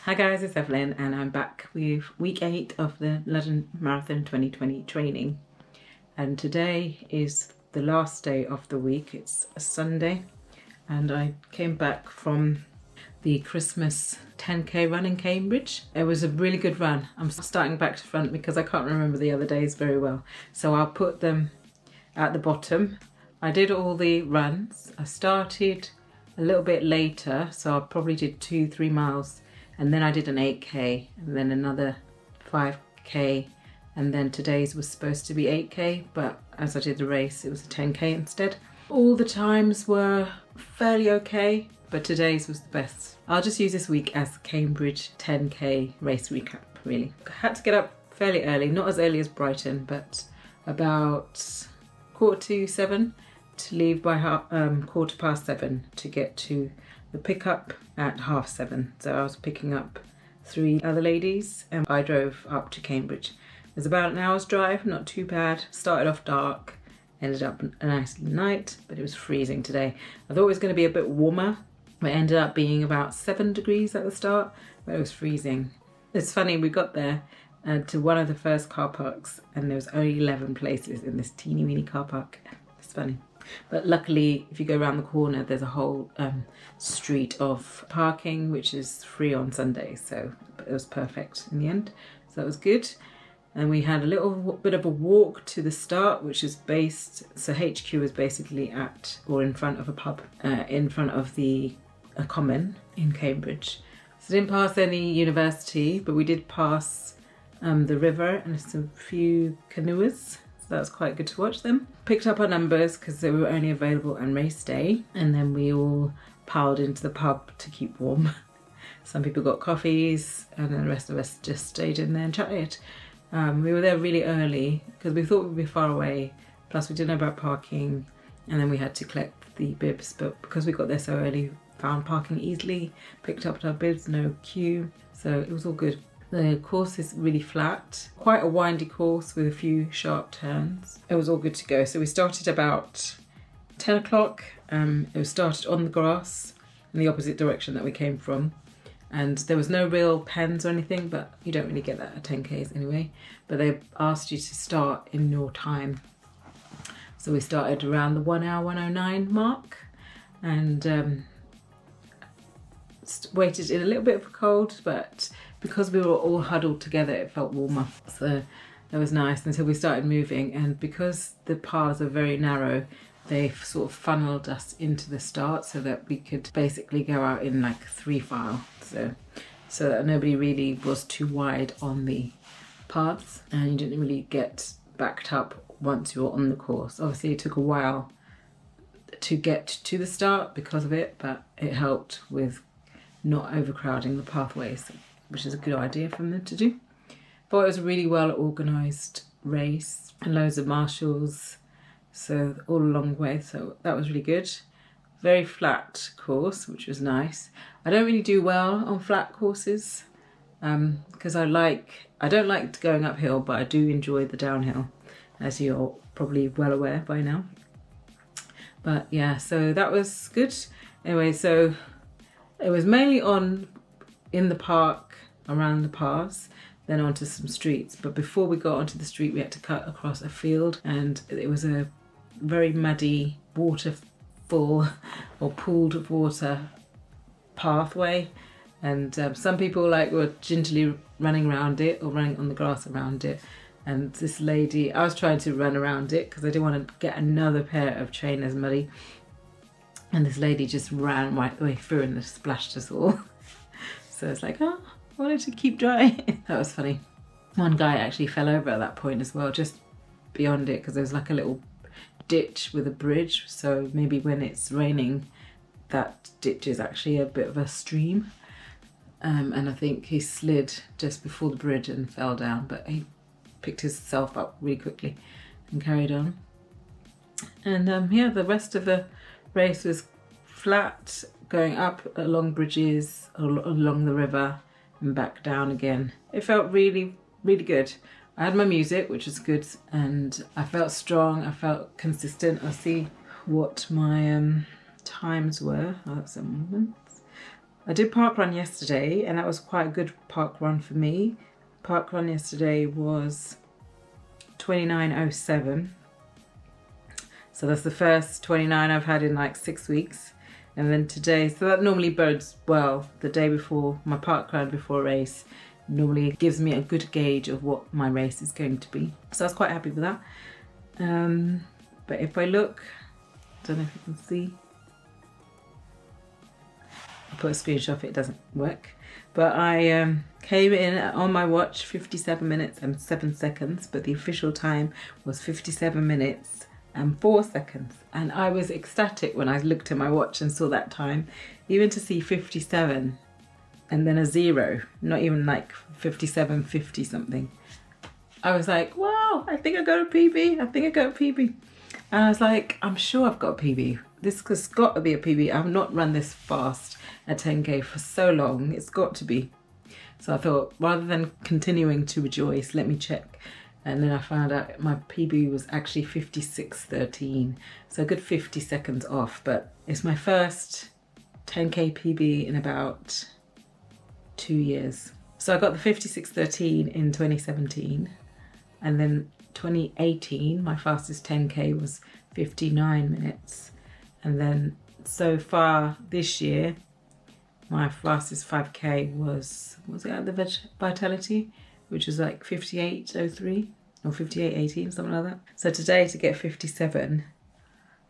Hi guys, it's Evelyn and I'm back with week 8 of the London Marathon 2020 training. And today is the last day of the week. It's a Sunday and I came back from the Christmas 10k run in Cambridge. It was a really good run. I'm starting back to front because I can't remember the other days very well. So I'll put them at the bottom. I did all the runs. I started a little bit later, so I probably did 2-3 miles. And then I did an 8k and then another 5k, and then today's was supposed to be 8k, but as I did the race it was a 10k instead. All the times were fairly okay, but today's was the best. I'll just use this week as Cambridge 10k race recap really. I had to get up fairly early, not as early as Brighton, but about 6:45 to leave by 7:15 to get to the pickup at 7:30. So I was picking up 3 other ladies and I drove up to Cambridge. It was about an hour's drive, not too bad. Started off dark, ended up a nice night, but it was freezing today. I thought it was going to be a bit warmer, but it ended up being about 7 degrees at the start, but it was freezing. It's funny, we got there to one of the first car parks and there was only 11 places in this teeny weeny car park. It's funny. But luckily, if you go around the corner, there's a whole street of parking, which is free on Sundays. So it was perfect in the end. So that was good. And we had a little bit of a walk to the start, which is based, so HQ is basically at, or in front of a pub, in front of the common in Cambridge. So didn't pass any university, but we did pass the river and some few canoers. That was quite good to watch them. Picked up our numbers because they were only available on race day, and then we all piled into the pub to keep warm. Some people got coffees and then the rest of us just stayed in there and chatted. We were there really early because we thought we'd be far away, plus we didn't know about parking, and then we had to collect the bibs, but because we got there so early, found parking easily, picked up our bibs, no queue, so it was all good. The course is really flat, quite a windy course with a few sharp turns. It was all good to go. So we started about 10 o'clock. It was started on the grass in the opposite direction that we came from. And there was no real pens or anything, but you don't really get that at 10Ks anyway. But they asked you to start in your time. So we started around the 1 hour 109 mark and waited in a little bit of a cold, but because we were all huddled together it felt warmer, so that was nice until we started moving. And because the paths are very narrow, they sort of funneled us into the start so that we could basically go out in like 3 file, so that nobody really was too wide on the paths and you didn't really get backed up once you were on the course. Obviously it took a while to get to the start because of it, but it helped with not overcrowding the pathways, which is a good idea for them to do. But it was a really well organised race and loads of marshals, so all along the way, so that was really good. Very flat course, which was nice. I don't really do well on flat courses because I don't like going uphill, but I do enjoy the downhill, as you're probably well aware by now. But yeah, so that was good. Anyway, so it was mainly in the park, around the paths, then onto some streets. But before we got onto the street, we had to cut across a field, and it was a very muddy, waterfall or pooled water pathway. And some people were gingerly running around it or running on the grass around it. And this lady, I was trying to run around it because I didn't want to get another pair of trainers muddy. And this lady just ran right the way through and splashed us all. So it's like, oh, I wanted to keep dry. That was funny. One guy actually fell over at that point as well, just beyond it, because there was like a little ditch with a bridge. So maybe when it's raining, that ditch is actually a bit of a stream. And I think he slid just before the bridge and fell down, but he picked himself up really quickly and carried on. And yeah, the rest of the race was flat, going up along bridges, along the river and back down again. It felt really, really good. I had my music, which was good, and I felt strong, I felt consistent. I'll see what my times were. Oh, that's a moment. I did park run yesterday and that was quite a good park run for me. Park run yesterday was 29:07. So that's the first 29 I've had in like 6 weeks. And then today, so that normally bodes well. The day before my park run before a race normally gives me a good gauge of what my race is going to be. So I was quite happy with that. But if I look, I don't know if you can see. I'll put a screenshot if it doesn't work. But I came in on my watch 57 minutes and 7 seconds, but the official time was 57 minutes and 4 seconds. And I was ecstatic when I looked at my watch and saw that time, even to see 57 and then a 0, not even like 57:50 something. I was like, wow, I think I got a PB. I think I got a PB. And I was like, I'm sure I've got a PB. This has got to be a PB. I've not run this fast at 10K for so long. It's got to be. So I thought, rather than continuing to rejoice, let me check. And then I found out my PB was actually 56:13. So a good 50 seconds off. But it's my first 10K PB in about 2 years. So I got the 56:13 in 2017. And then 2018, my fastest 10K was 59 minutes. And then so far this year, my fastest 5K was it at the Vitality, which was like 58:03 or 58:18, something like that. So today to get 57,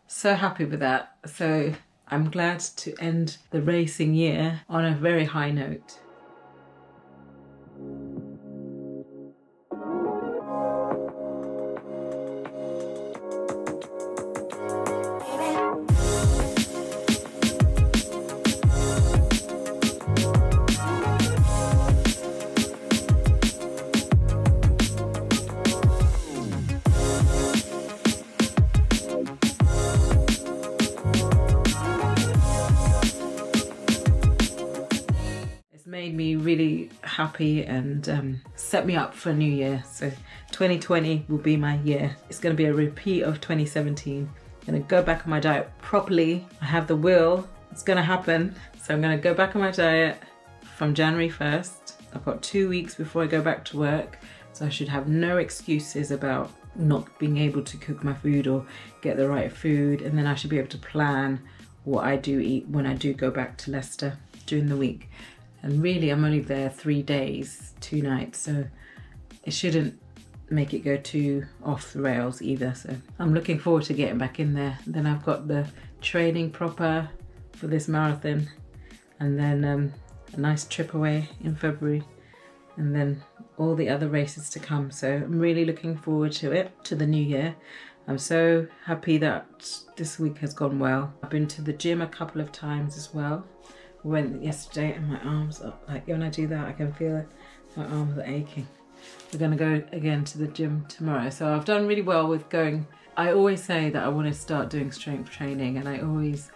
so happy with that. So I'm glad to end the racing year on a very high note. Made me really happy and set me up for a new year. So 2020 will be my year. It's going to be a repeat of 2017. I'm going to go back on my diet properly. I have the will. It's going to happen. So I'm going to go back on my diet from January 1st. I've got 2 weeks before I go back to work. So I should have no excuses about not being able to cook my food or get the right food. And then I should be able to plan what I do eat when I do go back to Leicester during the week. And really, I'm only there 3 days, 2 nights, so it shouldn't make it go too off the rails either. So I'm looking forward to getting back in there. Then I've got the training proper for this marathon, and then a nice trip away in February, and then all the other races to come. So I'm really looking forward to it, to the new year. I'm so happy that this week has gone well. I've been to the gym a couple of times as well. Went yesterday and my arms are like, when I do that I can feel it, my arms are aching. We're gonna go again to the gym tomorrow. So I've done really well with going. I always say that I want to start doing strength training and I always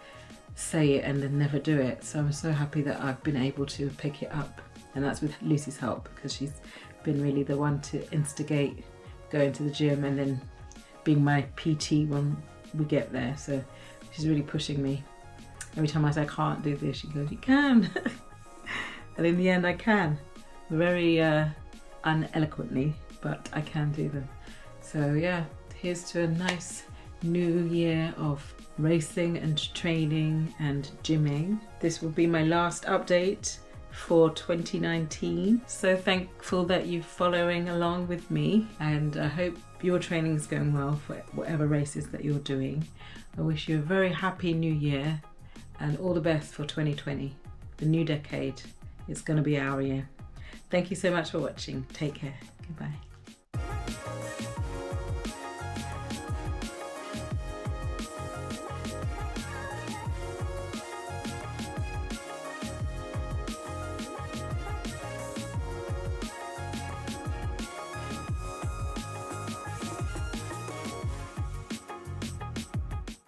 say it and then never do it. So I'm so happy that I've been able to pick it up, and that's with Lucy's help, because she's been really the one to instigate going to the gym and then being my PT when we get there. So she's really pushing me. Every time I say I can't do this, she goes, you can. And in the end I can. Very uneloquently, but I can do them. So yeah, here's to a nice new year of racing and training and gymming. This will be my last update for 2019. So thankful that you're following along with me, and I hope your training is going well for whatever races that you're doing. I wish you a very happy new year. And all the best for 2020, the new decade. It's going to be our year. Thank you so much for watching. Take care. Goodbye.